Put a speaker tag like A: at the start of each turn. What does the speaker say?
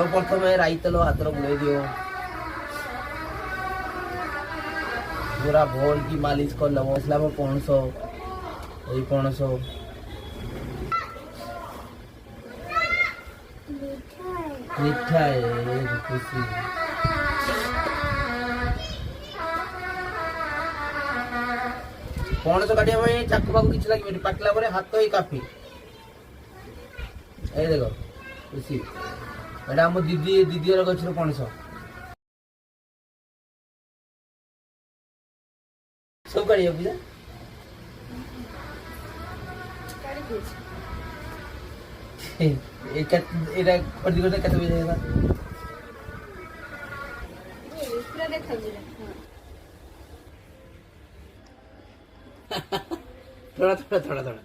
A: प्रथम राई तेल हाथ बुड़े दियो, पूरा भोल की मालिश कर लो। मसला में पणस यही पणस मीठा है खुशी। पणस काटिया चाकू पाकू किसी लगे पाकला पर हाथ ही काफी। ये देख खुशी एटा आम दीदी दीदी गचर पणस सब काढ़ी पूजा खरीद करते कैसे बजेगा थोड़ा थोड़ा थोड़ा थोड़ा